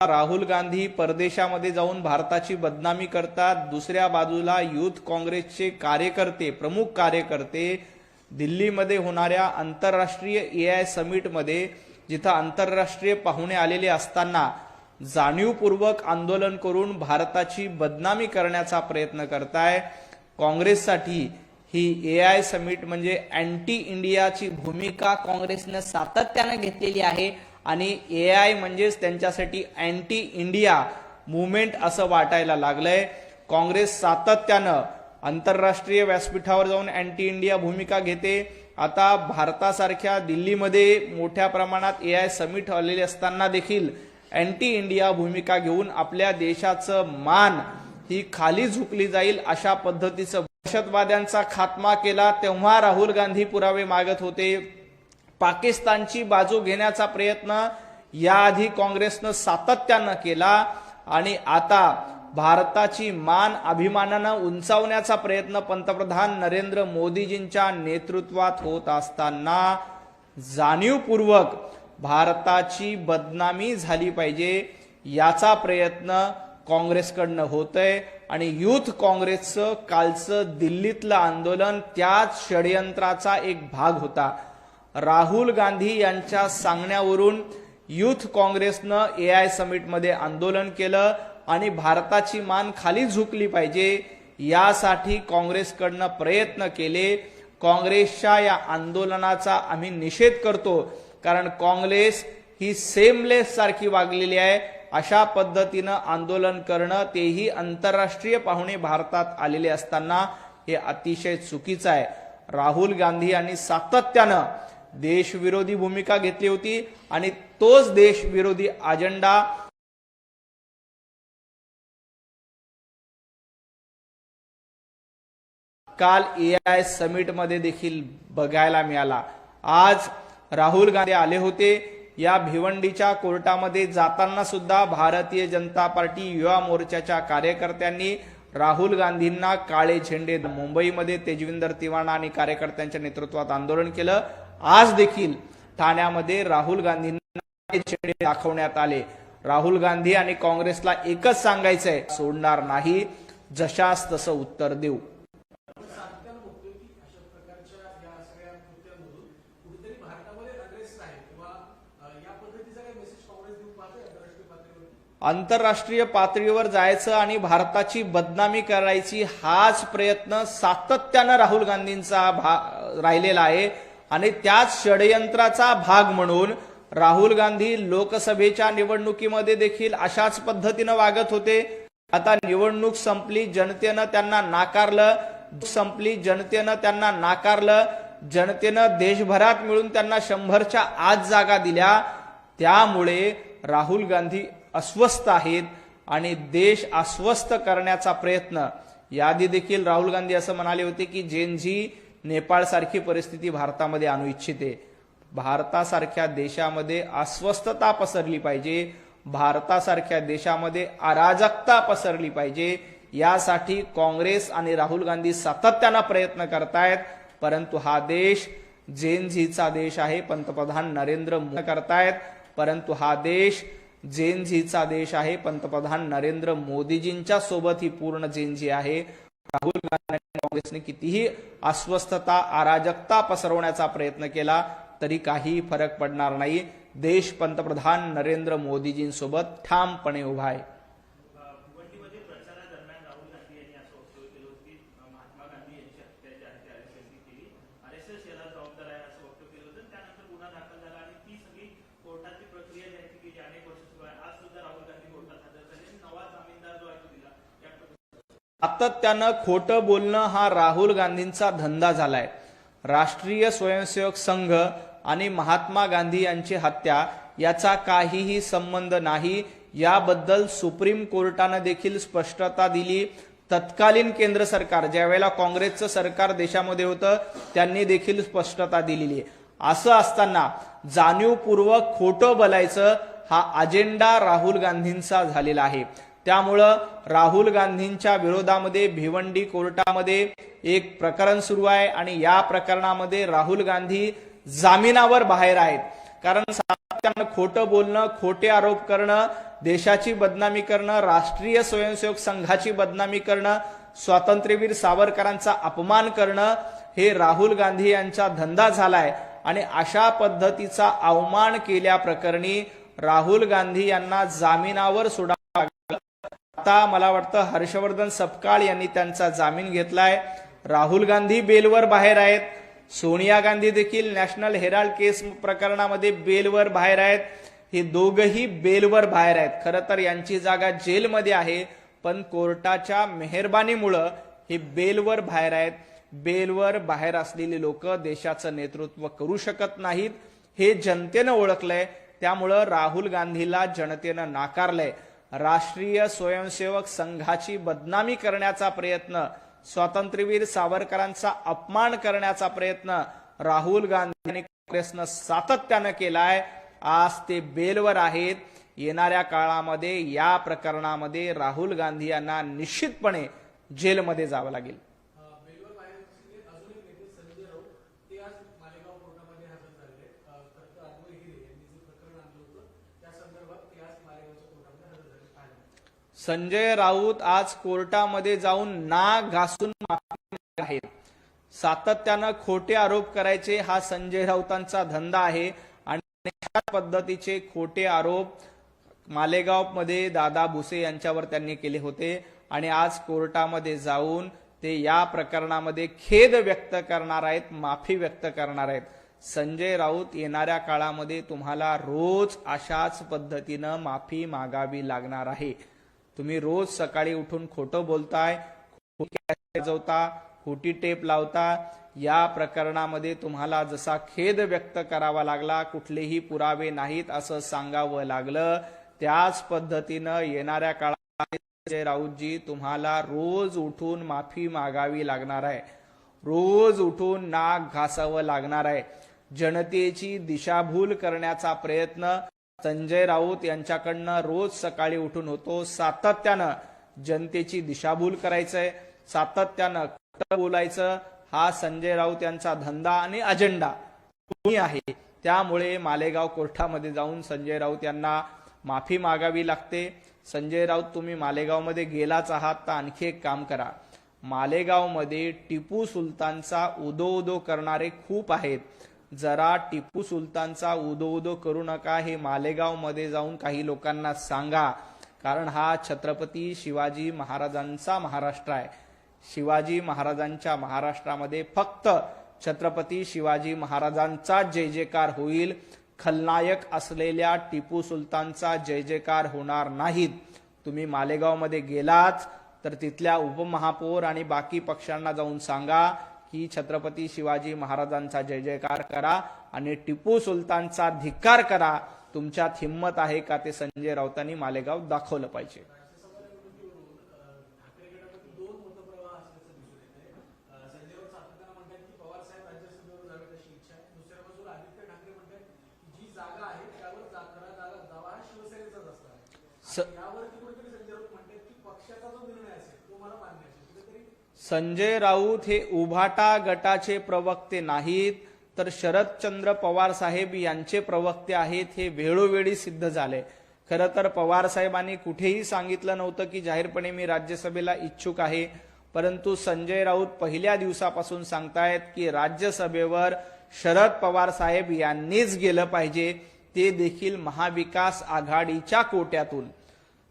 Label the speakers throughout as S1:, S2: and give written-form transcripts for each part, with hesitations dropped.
S1: राहुल गांधी परदेशामध्ये जाऊन भारताची बदनामी करतात, दुसऱ्या बाजूला युथ काँग्रेसचे कार्यकर्ते, प्रमुख कार्यकर्ते दिल्लीमध्ये होणाऱ्या आंतरराष्ट्रीय एआय समिटमध्ये जिथं आंतरराष्ट्रीय पाहुणे आलेले असताना जाणीवपूर्वक आंदोलन करून भारताची बदनामी करण्याचा प्रयत्न करताय। काँग्रेससाठी ही एआय समिट म्हणजे अँटी इंडियाची भूमिका काँग्रेसने सातत्याने घेतलेली आहे आणि एआय म्हणजेच त्यांच्यासाठी अँटी इंडिया मूवमेंट असं वाटायला लागलंय। काँग्रेस सातत्यानं आंतरराष्ट्रीय व्यासपीठावर जाऊन अँटी इंडिया भूमिका घेते। आता भारतासारख्या दिल्लीमध्ये मोठ्या प्रमाणात एआय समिट आलेले असताना देखील अँटी इंडिया भूमिका घेऊन आपल्या देशाचं मान ही खाली झुकली जाईल अशा पद्धतीचं दहशतवाद्यांचा खात्मा केला तेव्हा राहुल गांधी पुरावे मागत होते। पाकिस्तानची बाजू घेण्याचा प्रयत्न याआधी काँग्रेसनं सातत्यानं केला आणि आता भारताची मान अभिमानानं उंचावण्याचा प्रयत्न पंतप्रधान नरेंद्र मोदीजींच्या नेतृत्वात होत असताना जाणीवपूर्वक भारताची बदनामी झाली पाहिजे याचा प्रयत्न काँग्रेसकडनं होतंय आणि युथ काँग्रेसचं कालचं दिल्लीतलं आंदोलन त्याच षडयंत्राचा एक भाग होता। राहुल गांधी यांच्या सांगण्यावरून युथ काँग्रेसनं एआय समिटमध्ये आंदोलन केलं आणि भारताची मान खाली झुकली पाहिजे यासाठी काँग्रेसकडनं प्रयत्न केले। काँग्रेसच्या या आंदोलनाचा आम्ही निषेध करतो कारण काँग्रेस ही सेमलेस सारखी वागलेली आहे। अशा पद्धतीनं आंदोलन करणं तेही आंतरराष्ट्रीय पाहुणे भारतात आलेले असताना हे अतिशय चुकीचं आहे। राहुल गांधी यांनी सातत्यानं देशविरोधी भूमिका घेतली होती आणि तोच देशविरोधी अजेंडा काल एआय समिट मध्ये देखील बघायला मिळाला। आज राहुल गांधी आले होते या भिवंडीच्या कोर्टामध्ये जाताना सुद्धा भारतीय जनता पार्टी युवा मोर्चाच्या कार्यकर्त्यांनी राहुल गांधींना काळे झेंडे मुंबईमध्ये तेजविंदर तिवाना आणि कार्यकर्त्यांच्या नेतृत्वात आंदोलन केलं। आज देखील ठाण्यामध्ये राहुल गांधींना झेंडे दाखवण्यात आले। राहुल गांधी आणि काँग्रेसला एकच सांगायचंय, सोडणार नाही, जशास तसं उत्तर देऊ। आंतरराष्ट्रीय पातळीवर जायचं आणि भारताची बदनामी करायची हाच प्रयत्न सातत्यानं राहुल गांधींचा राहिलेला आहे आणि त्याच षडयंत्राचा भाग म्हणून राहुल गांधी लोकसभेच्या निवडणुकीमध्ये देखील अशाच पद्धतीनं वागत होते। आता निवडणूक संपली, जनतेनं त्यांना नाकारलं, जनतेनं देशभरात मिळून त्यांना 100च्या आत जागा दिल्या। त्यामुळे राहुल गांधी अस्वस्थ आहेत आणि देश अस्वस्थ करण्याचा प्रयत्न याआधी देखील राहुल गांधी असं म्हणाले होते की जेनझी नेपाळ सारखी परिस्थिती भारतामध्ये आणू इच्छिते। भारतासारख्या देशामध्ये अस्वस्थता पसरली पाहिजे, भारतासारख्या देशामध्ये अराजकता पसरली पाहिजे यासाठी काँग्रेस आणि राहुल गांधी सातत्यानं प्रयत्न करतायत। परंतु हा देश जेनझीचा देश आहे, पंतप्रधान नरेंद्र मोदी करतायत, परंतु हा देश जेनझीचा देश आहे। पंतप्रधान नरेंद्र मोदीजींच्या सोबत ही पूर्ण जेनझी आहे। राहुल गांधी आणि काँग्रेसने कितीही अस्वस्थता अराजकता पसरवण्याचा प्रयत्न केला तरी काही फरक पडणार नाही। देश पंतप्रधान नरेंद्र मोदीजींसोबत ठामपणे उभा आहे। सातत्यानं खोटं बोलणं हा राहुल गांधींचा धंदा झालाय। राष्ट्रीय स्वयंसेवक संघ आणि महात्मा गांधी यांची हत्या याचा काहीही संबंध नाही याबद्दल सुप्रीम कोर्टाने देखील स्पष्टता दिली। तत्कालीन केंद्र सरकार, ज्यावेळेला काँग्रेसचं सरकार देशामध्ये होतं, त्यांनी देखील स्पष्टता दिलेली आहे। असं असताना जाणीवपूर्वक खोटं बोलायचं हा अजेंडा राहुल गांधींचा झालेला आहे। त्यामुळं राहुल गांधींच्या विरोधामध्ये भिवंडी कोर्टामध्ये एक प्रकरण सुरू आहे आणि या प्रकरणामध्ये राहुल गांधी जामिनावर बाहेर आहेत। कारण सातत्यानं खोटं बोलणं, खोटे आरोप करणं, देशाची बदनामी करणं, राष्ट्रीय स्वयंसेवक संघाची बदनामी करणं, स्वातंत्र्यवीर सावरकरांचा अपमान करणं हे राहुल गांधी यांचा धंदा झालाय। आणि अशा पद्धतीचा अवमान केल्याप्रकरणी राहुल गांधी यांना जामिनावर सोडावं लागलं। आता मला वाटतं हर्षवर्धन सपकाळ यांनी त्यांचा जामीन घेतलाय। राहुल गांधी बेलवर बाहेर आहेत, सोनिया गांधी देखील नॅशनल हेराल्ड केस प्रकरणामध्ये बेलवर बाहेर आहेत। हे दोघही बेलवर बाहेर आहेत। खरं तर यांची जागा जेलमध्ये आहे, पण कोर्टाच्या मेहरबानीमुळे हे बेलवर बाहेर आहेत। बेलवर बाहेर असलेली लोक देशाचं नेतृत्व करू शकत नाहीत हे जनतेनं ओळखलंय। त्यामुळं राहुल गांधीला जनतेनं नाकारलंय। राष्ट्रीय स्वयंसेवक संघाची बदनामी करण्याचा प्रयत्न, स्वातंत्र्यवीर सावरकरांचा अपमान करण्याचा प्रयत्न राहुल गांधी आणि काँग्रेसनं सातत्यानं केलाय। आज ते बेलवर आहेत। येणाऱ्या काळामध्ये या प्रकरणामध्ये राहुल गांधी यांना निश्चितपणे जेलमध्ये जावं लागेल। संजय राऊत आज कोर्टामध्ये जाऊन नाक घासून माफी मागत आहेत। सातत्यानं खोटे आरोप करायचे हा संजय राऊतांचा धंदा आहे आणि अशा पद्धतीचे खोटे आरोप मालेगावमध्ये दादा भुसे यांच्यावर त्यांनी केले होते आणि आज कोर्टामध्ये जाऊन ते या प्रकरणामध्ये खेद व्यक्त करणार आहेत, माफी व्यक्त करणार आहेत। संजय राऊत येणाऱ्या काळामध्ये तुम्हाला रोज अशाच पद्धतीनं माफी मागावी लागणार आहे। तुम्ही रोज सकाळी उठून खोटं बोलताय, खोटी टेप लावता। या प्रकरणामध्ये तुम्हाला जसा खेद व्यक्त करावा लागला, कुठलेही पुरावे नाहीत असं सांगावं लागलं, त्याच पद्धतीनं येणाऱ्या काळात संजय राऊतजी तुम्हाला रोज उठून माफी मागावी लागणार आहे, रोज उठून नाक घासावं लागणार आहे। जनतेची दिशाभूल करण्याचा प्रयत्न संजय राऊत यांच्याकडनं रोज सकाळी उठून होतो। सातत्यानं जनतेची दिशाभूल करायचंय, सातत्यानं खोटं बोलायचं हा संजय राऊत यांचा धंदा आणि अजेंडा आहे। त्यामुळे मालेगाव कोर्टामध्ये जाऊन संजय राऊत यांना माफी मागावी लागते। संजय राऊत तुम्ही मालेगावमध्ये गेलाच आहात तर आणखी एक काम करा। मालेगावमध्ये टिपू सुलतानचा उदो उदो करणारे खूप आहेत। जरा टिपू सुलतानचा उदो उदो करू नका, हे मालेगावमध्ये जाऊन काही लोकांना सांगा। कारण हा छत्रपती शिवाजी महाराजांचा महाराष्ट्र आहे। शिवाजी महाराजांच्या महाराष्ट्रामध्ये फक्त छत्रपती शिवाजी महाराजांचा जय जयकार होईल। खलनायक असलेल्या टिपू सुलतानचा जय जयकार होणार नाहीत। तुम्ही मालेगावमध्ये गेलात तर तिथल्या उपमहापौर आणि बाकी पक्षांना जाऊन सांगा की छत्रपती शिवाजी महाराजांचा जय जयकार करा आणि टिपू सुलतानचा धिक्कार करा। तुमच्यात हिम्मत आहे का ते संजय राऊतांनी मालेगाव दाखवलं पाहिजे। संजय राऊत हे उभाटा गटाचे प्रवक्ते नाहीत, तर शरदचंद्र पवार साहेब यांचे प्रवक्ते आहेत, हे वेळोवेळी सिद्ध झाले। खरं तर पवार साहेबांनी कुठेही सांगितलं नव्हतं की जाहीरपणे मी राज्यसभेला इच्छुक आहे, परंतु संजय राऊत पहिल्या दिवसापासून सांगतायत की राज्यसभेवर शरद पवार साहेब यांनीच गेलं पाहिजे, ते देखील महाविकास आघाडीच्या कोट्यातून।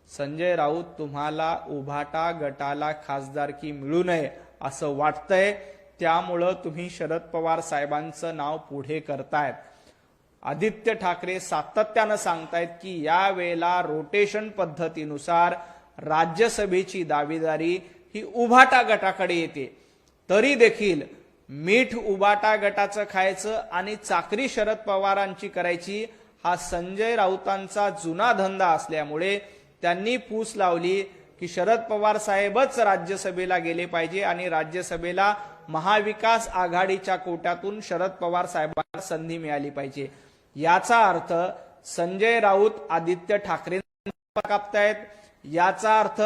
S1: संजय राऊत तुम्हाला उभाटा गटाला खासदारकी मिळू नये असं वाटतंय, त्यामुळं तुम्ही शरद पवार साहेबांचं नाव पुढे करतायत। आदित्य ठाकरे सातत्यानं सांगतायत की या वेळेला रोटेशन पद्धतीनुसार राज्यसभेची दावेदारी ही उभाटा गटाकडे येते। तरी देखील मीठ उभाटा गटाचं खायचं आणि चाकरी शरद पवारांची करायची हा संजय राऊतांचा जुना धंदा असल्यामुळे त्यांनी पूस लावली की शरद पवार साहेबच राज्यसभेला गेले पाहिजे आणि राज्यसभेला महाविकास आघाडीच्या कोट्यातून शरद पवार साहेबांना संधी मिळाली पाहिजे। याचा अर्थ संजय राऊत आदित्य ठाकरेंचा कापतायत, याचा अर्थ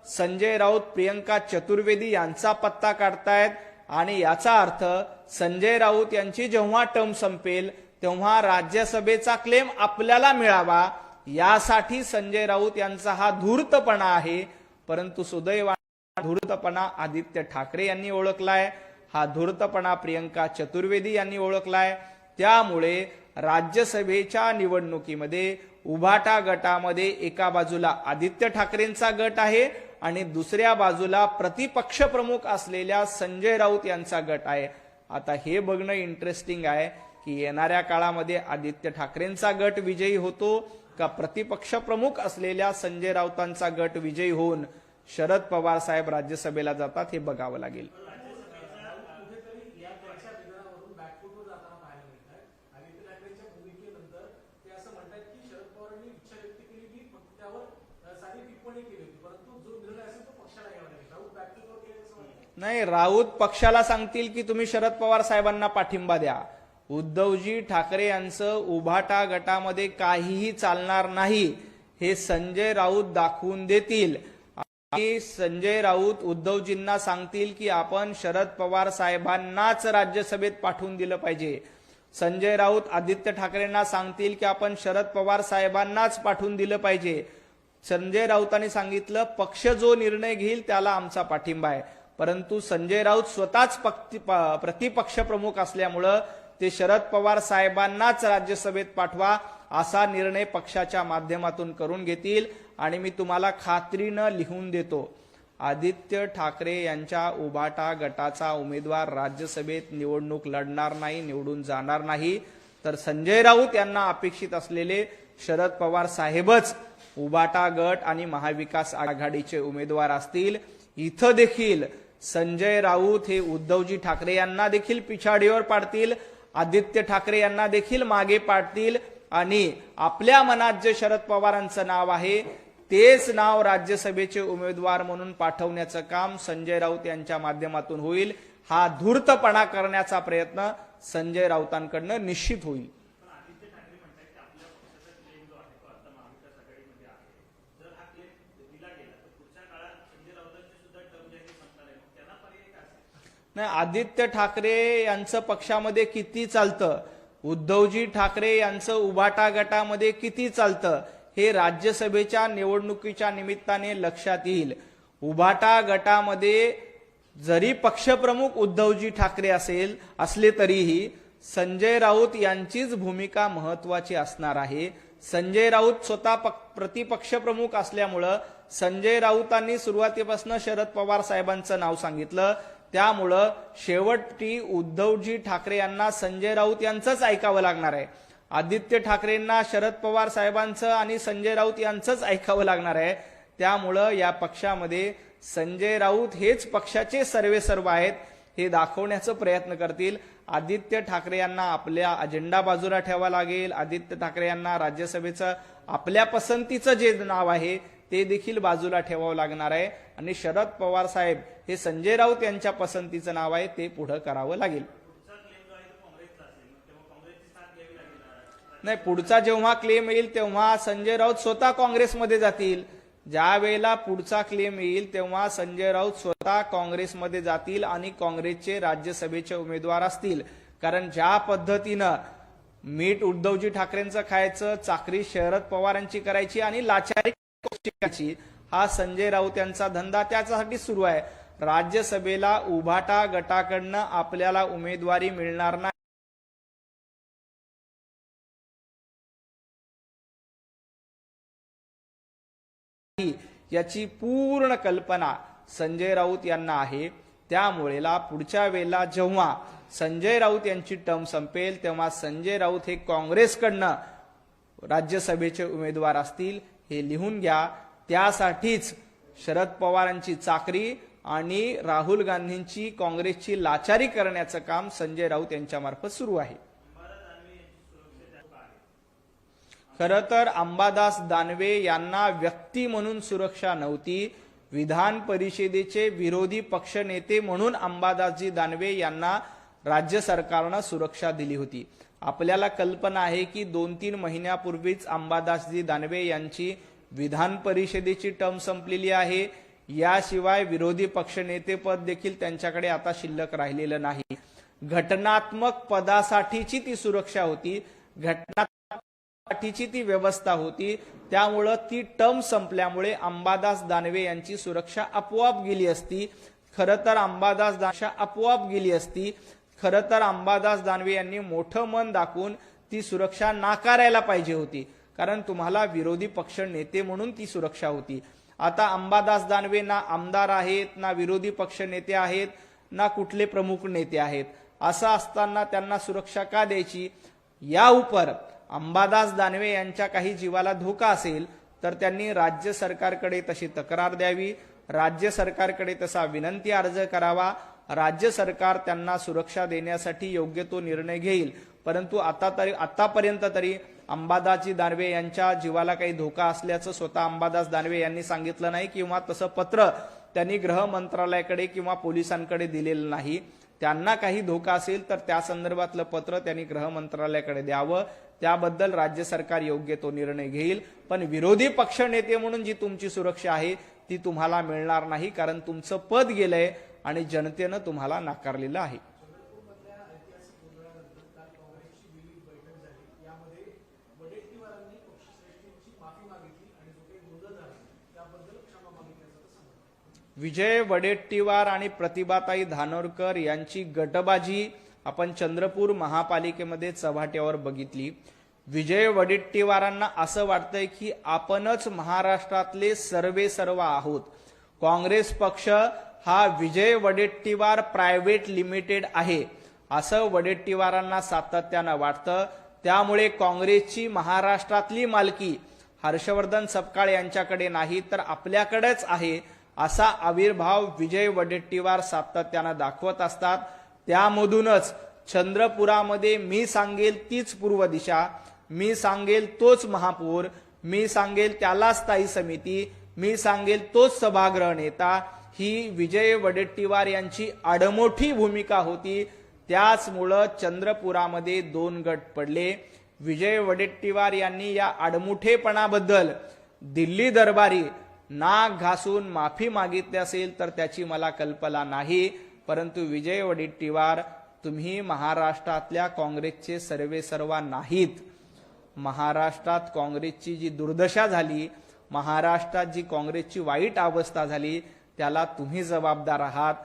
S1: संजय राऊत प्रियंका चतुर्वेदी यांचा पत्ता काढतायत आणि याचा अर्थ संजय राऊत यांची जेव्हा टर्म संपेल तेव्हा राज्यसभेचा क्लेम आपल्याला मिळावा यासाठी संजय राऊत यांचा हा धूर्तपणा आहे. परंतु सुदैवाने धूर्तपणा आदित्य ठाकरे यांनी ओळखलाय, हा धूर्तपणा प्रियंका चतुर्वेदी यांनी ओळखलाय. त्यामुळे राज्यसभेच्या निवडणुकीमध्ये उभाटा गटामध्ये एका बाजूला आदित्य ठाकरेंचा गट आहे आणि दुसऱ्या बाजूला प्रतिपक्ष प्रमुख असलेल्या संजय राऊत यांचा गट आहे. आता हे बघणं इंटरेस्टिंग आहे की येणाऱ्या काळामध्ये आदित्य ठाकरेंचा गट विजयी होतो का प्रतिपक्ष प्रमुख असलेल्या संजय राऊतांचा गट विजयी होऊन शरद पवार साहेब राज्यसभेला जातात हे बघावं लागेल. नाही, राऊत पक्षाला सांगतील की तुम्ही शरद पवार साहेबांना पाठिंबा द्या. उद्धवजी ठाकरे यांचं उभाटा गटामध्ये काहीही चालणार नाही हे संजय राऊत दाखवून देतील. आणि संजय राऊत उद्धवजींना सांगतील की आपण शरद पवार साहेबांनाच राज्यसभेत पाठवून दिलं पाहिजे. संजय राऊत आदित्य ठाकरेंना सांगतील की आपण शरद पवार साहेबांनाच पाठवून दिलं पाहिजे. संजय राऊतांनी सांगितलं पक्ष जो निर्णय घेईल त्याला आमचा पाठिंबा आहे. परंतु संजय राऊत स्वतःच प्रतिपक्ष प्रमुख असल्यामुळं ते शरद पवार साहेबांनाच राज्यसभेत पाठवा असा निर्णय पक्षाच्या माध्यमातून करून घेतील. आणि मी तुम्हाला खात्रीनं लिहून देतो, आदित्य ठाकरे यांच्या उभाटा गटाचा उमेदवार राज्यसभेत निवडणूक लढणार नाही, निवडून जाणार नाही. तर संजय राऊत यांना अपेक्षित असलेले शरद पवार साहेबच उभाटा गट आणि महाविकास आघाडीचे उमेदवार असतील. इथं देखील संजय राऊत हे उद्धवजी ठाकरे यांना देखील पिछाडीवर पाडतील, आदित्य ठाकरे यांना देखील मागे पाडतील आणि आपल्या मनात जे शरद पवारांचं नाव आहे तेच नाव राज्यसभेचे उमेदवार म्हणून पाठवण्याचं काम संजय राऊत यांच्या माध्यमातून होईल. हा धूर्तपणा करण्याचा प्रयत्न संजय राऊतांकडनं निश्चित होईल. नाही, आदित्य ठाकरे यांचं पक्षामध्ये किती चालतं, उद्धवजी ठाकरे यांचं उभाटा गटामध्ये किती चालतं हे राज्यसभेच्या निवडणुकीच्या निमित्ताने लक्षात येईल. उभाटा गटामध्ये जरी पक्षप्रमुख उद्धवजी ठाकरे असले तरीही संजय राऊत यांचीच भूमिका महत्वाची असणार आहे. संजय राऊत स्वतः प्रतिपक्ष प्रमुख असल्यामुळं संजय राऊतांनी सुरुवातीपासून शरद पवार साहेबांचं नाव सांगितलं. त्यामुळं शेवटी उद्धवजी ठाकरे यांना संजय राऊत यांचंच ऐकावं लागणार आहे. आदित्य ठाकरेंना शरद पवार साहेबांचं आणि संजय राऊत यांचंच ऐकावं लागणार आहे. त्यामुळं या पक्षामध्ये संजय राऊत हेच पक्षाचे सर्वेसर्व आहेत हे दाखवण्याचा प्रयत्न करतील. आदित्य ठाकरे यांना आपल्या अजेंडा बाजूला ठेवावा लागेल. आदित्य ठाकरे यांना राज्यसभेचं आपल्या पसंतीचं जे नाव आहे ते देखील बाजूला ठेवावं लागणार आहे आणि शरद पवार साहेब हे संजय राऊत यांच्या पसंतीचं नाव आहे ते पुढे करावं लागेल. नाही, पुढचा जेव्हा क्लेम येईल तेव्हा संजय राऊत स्वतः काँग्रेसमध्ये जातील. ज्या वेळेला पुढचा क्लेम येईल तेव्हा संजय राऊत स्वतः काँग्रेसमध्ये जातील आणि काँग्रेसचे राज्यसभेचे उमेदवार असतील. कारण ज्या पद्धतीनं मीठ उद्धवजी ठाकरेंचं खायचं, चाकरी शरद पवारांची करायची आणि लाचारी करायची, हा संजय राऊत यांचा धंदा त्याच्यासाठी सुरू आहे. राज्यसभेला उभाटा गटाकडनं आपल्याला उमेदवारी मिळणार नाही याची पूर्ण कल्पना संजय राऊत यांना आहे. त्यामुळे पुढच्या वेळेला जेव्हा संजय राऊत यांची टर्म संपेल तेव्हा संजय राऊत हे काँग्रेसकडनं राज्यसभेचे उमेदवार असतील हे लिहून घ्या. त्यासाठीच शरद पवारांची चाकरी आणि राहुल गांधींची काँग्रेसची लाचारी करण्याचं काम संजय राऊत यांच्या मार्फत सुरू आहे. खरं तर अंबादास दानवे यांना व्यक्ती म्हणून सुरक्षा नव्हती. विधान परिषदेचे विरोधी पक्षनेते म्हणून अंबादासजी दानवे यांना राज्य सरकारनं सुरक्षा दिली होती. आपल्याला कल्पना आहे की 2-3 महिन्यापूर्वीच अंबादासजी दानवे यांची विधान परिषदेची टर्म संपलेली आहे. याशिवाय विरोधी पक्षनेतेपद देखील त्यांच्याकडे आता शिल्लक राहिलेलं नाही. घटनात्मक पदासाठीची ती सुरक्षा होती, घटनासाठीची ती व्यवस्था होती. त्यामुळे ती टर्म संपल्यामुळे अंबादास दानवे यांची सुरक्षा आपोआप गेली असती. खरं तर अंबादास दानवे यांनी मोठं मन दाखवून ती सुरक्षा नाकारायला पाहिजे होती, कारण तुम्हाला विरोधी पक्ष नेते म्हणून ती सुरक्षा होती. आता अंबादास दानवे ना आमदार आहेत, ना विरोधी पक्ष नेते आहेत, ना कुठले प्रमुख नेते आहेत. असं असताना त्यांना सुरक्षा का द्यायची? या उपर अंबादास दानवे यांच्या काही जीवाला धोका असेल तर त्यांनी राज्य सरकारकडे तशी तक्रार द्यावी, राज्य सरकारकडे तसा विनंती अर्ज करावा. राज्य सरकार त्यांना सुरक्षा देण्यासाठी योग्य तो निर्णय घेईल. परंतु आतापर्यंत तरी अंबादासजी दानवे यांच्या जीवाला काही धोका असल्याचं स्वतः अंबादास दानवे यांनी सांगितलं नाही, किंवा तसं पत्र त्यांनी गृह मंत्रालयाकडे किंवा पोलिसांकडे दिलेलं नाही. त्यांना काही धोका असेल तर त्या संदर्भातलं पत्र त्यांनी गृह मंत्रालयाकडे द्यावं. त्याबद्दल राज्य सरकार योग्य तो निर्णय घेईल. पण विरोधी पक्ष नेते म्हणून जी तुमची सुरक्षा आहे ती तुम्हाला मिळणार नाही, कारण तुमचं पद गेलंय आणि जनतेनं तुम्हाला नाकारलेलं आहे. विजय वडेट्टीवार आणि प्रतिभाताई धानोरकर यांची गटबाजी आपण चंद्रपूर महापालिकेमध्ये चव्हाट्यावर बघितली. विजय वडेट्टीवारांना असं वाटतंय की आपणच महाराष्ट्रातले सर्व आहोत. काँग्रेस पक्ष हा विजय वडेट्टीवार प्रायव्हेट लिमिटेड आहे असं वडेट्टीवारांना सातत्यानं वाटतं. त्यामुळे काँग्रेसची महाराष्ट्रातली मालकी हर्षवर्धन सपकाळ यांच्याकडे नाही तर आपल्याकडेच आहे असा आविर्भाव विजय वडेट्टीवार सातत्यानं दाखवत असतात. त्यामधूनच चंद्रपुरामध्ये मी सांगेल तीच पूर्व दिशा, मी सांगेल तोच महापौर, मी सांगेल त्याला स्थायी समिती, मी सांगेल तोच सभागृह नेता, ही विजय वडेट्टीवार यांची आडमोठी भूमिका होती. त्याचमुळं चंद्रपुरामध्ये 2 गट पडले. विजय वडेट्टीवार यांनी या आडमुठेपणाबद्दल दिल्ली दरबारी नाक घासून माफी मागितली असेल तर त्याची मला कल्पना नाही. परंतु विजय वडेट्टीवार, तुम्ही महाराष्ट्रातल्या काँग्रेसचे सर्वेसर्वा नाहीत. महाराष्ट्रात काँग्रेसची जी दुर्दशा झाली, महाराष्ट्रात जी काँग्रेसची वाईट अवस्था झाली, त्याला तुम्ही जबाबदार आहात.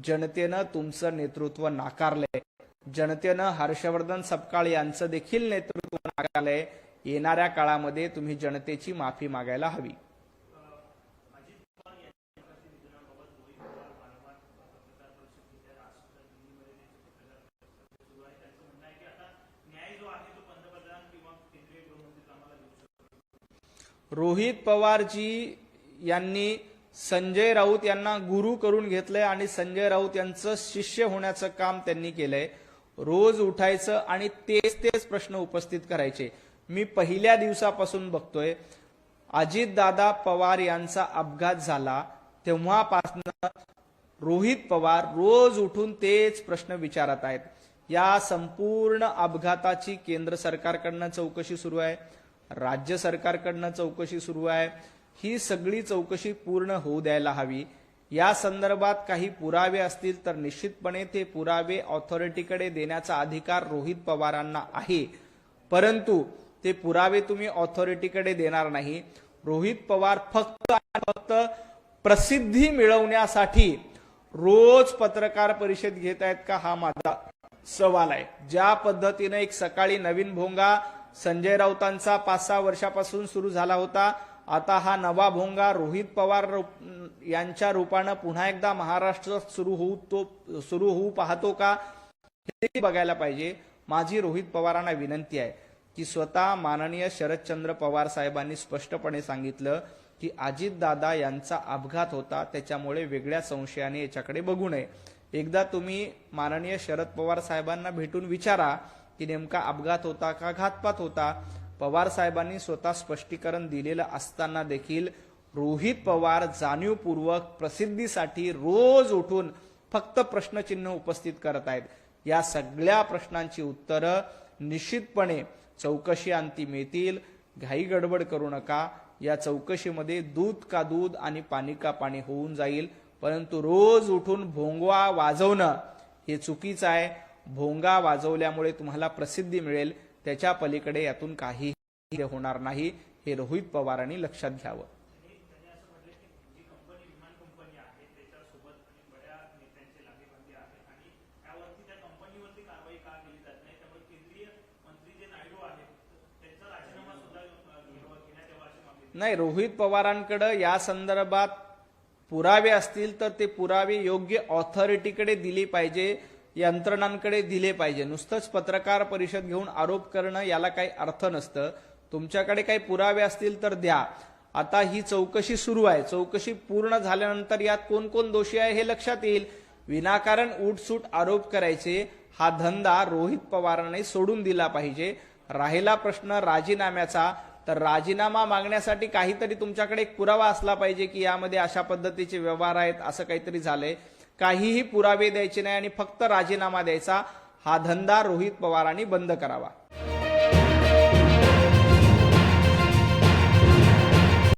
S1: जनतेनं तुमचं नेतृत्व नाकारलंय. जनतेनं हर्षवर्धन सपकाळ यांचं देखील नेतृत्व नाकारलंय. येणाऱ्या काळामध्ये तुम्ही जनतेची माफी मागायला हवी. रोहित पवारजी यांनी संजय राऊत यांना गुरु करून घेतलंय आणि संजय राऊत यांचं शिष्य होण्याचं काम त्यांनी केलंय. रोज उठायचं आणि तेच प्रश्न उपस्थित करायचे. मी पहिल्या दिवसापासून बघतोय, अजितदादा पवार यांचा अपघात झाला तेव्हापासून रोहित पवार रोज उठून तेच प्रश्न विचारत आहेत. या संपूर्ण अपघाताची केंद्र सरकारकडनं चौकशी सुरू आहे, राज्य सरकारकडनं चौकशी सुरू आहे. ही सगळी चौकशी पूर्ण होऊ द्यायला हवी. या संदर्भात काही पुरावे असतील तर निश्चितपणे ते पुरावे ऑथॉरिटीकडे देण्याचा अधिकार रोहित पवारांना आहे. परंतु ते पुरावे तुम्ही ऑथॉरिटीकडे देणार नाही. रोहित पवार फक्त प्रसिद्धी मिळवण्यासाठी रोज पत्रकार परिषद घेत आहेत का, हा माझा सवाल आहे. ज्या पद्धतीने एक सकाळी नवीन भोंगा संजय राऊतांचा 5-6 वर्षापासून सुरू झाला होता, आता हा नवा भोंगा रोहित पवार यांच्या रूपानं पुन्हा एकदा महाराष्ट्रात सुरू होऊ पाहतो का, हे बघायला पाहिजे. माझी रोहित पवारांना विनंती आहे की स्वतः माननीय शरदचंद्र पवार साहेबांनी स्पष्टपणे सांगितलं की अजितदादा यांचा अपघात होता, त्याच्यामुळे वेगळ्या संशयाने याच्याकडे बघू नये. एकदा तुम्ही माननीय शरद पवार साहेबांना भेटून विचारा की नेमका अपघात होता का घातपात होता. पवार साहेबांनी स्वतः स्पष्टीकरण दिलेलं असताना देखील रोहित पवार जाणीवपूर्वक प्रसिद्धीसाठी रोज उठून फक्त प्रश्नचिन्ह उपस्थित करत आहेत. या सगळ्या प्रश्नांची उत्तरं निश्चितपणे चौकशी अंती मिळतील. घाई गडबड करू नका. या चौकशीमध्ये दूध का दूध आणि पाणी का पाणी होऊन जाईल. परंतु रोज उठून भोंगवा वाजवणं हे चुकीचं आहे. भोंगा वाजवल्यामुळे तुम्हाला प्रसिद्धी मिळेल, त्याच्या पलीकडे यातून काही होणार नाही, हे रोहित पवारांनी लक्षात घ्यावं. नाही, रोहित पवारांकडे या संदर्भात पुरावे असतील तर ते पुरावे योग्य ऑथॉरिटीकडे दिले पाहिजे, यंत्रणांकडे दिले पाहिजे. नुसतंच पत्रकार परिषद घेऊन आरोप करणं याला काही अर्थ नसतं. तुमच्याकडे काही पुरावे असतील तर द्या. आता ही चौकशी सुरू आहे. चौकशी पूर्ण झाल्यानंतर यात कोण कोण दोषी आहे हे लक्षात येईल. विनाकारण उठसूट आरोप करायचे हा धंदा रोहित पवारांनी सोडून दिला पाहिजे. राहिला प्रश्न राजीनाम्याचा, तर राजीनामा मागण्यासाठी काहीतरी तुमच्याकडे एक पुरावा असला पाहिजे की यामध्ये अशा पद्धतीचे व्यवहार आहेत, असं काहीतरी झालंय. काहीही पुरावे द्यायचे नाही आणि फक्त राजीनामा द्यायचा. हा धंदा रोहित पवारांनी बंद करावा.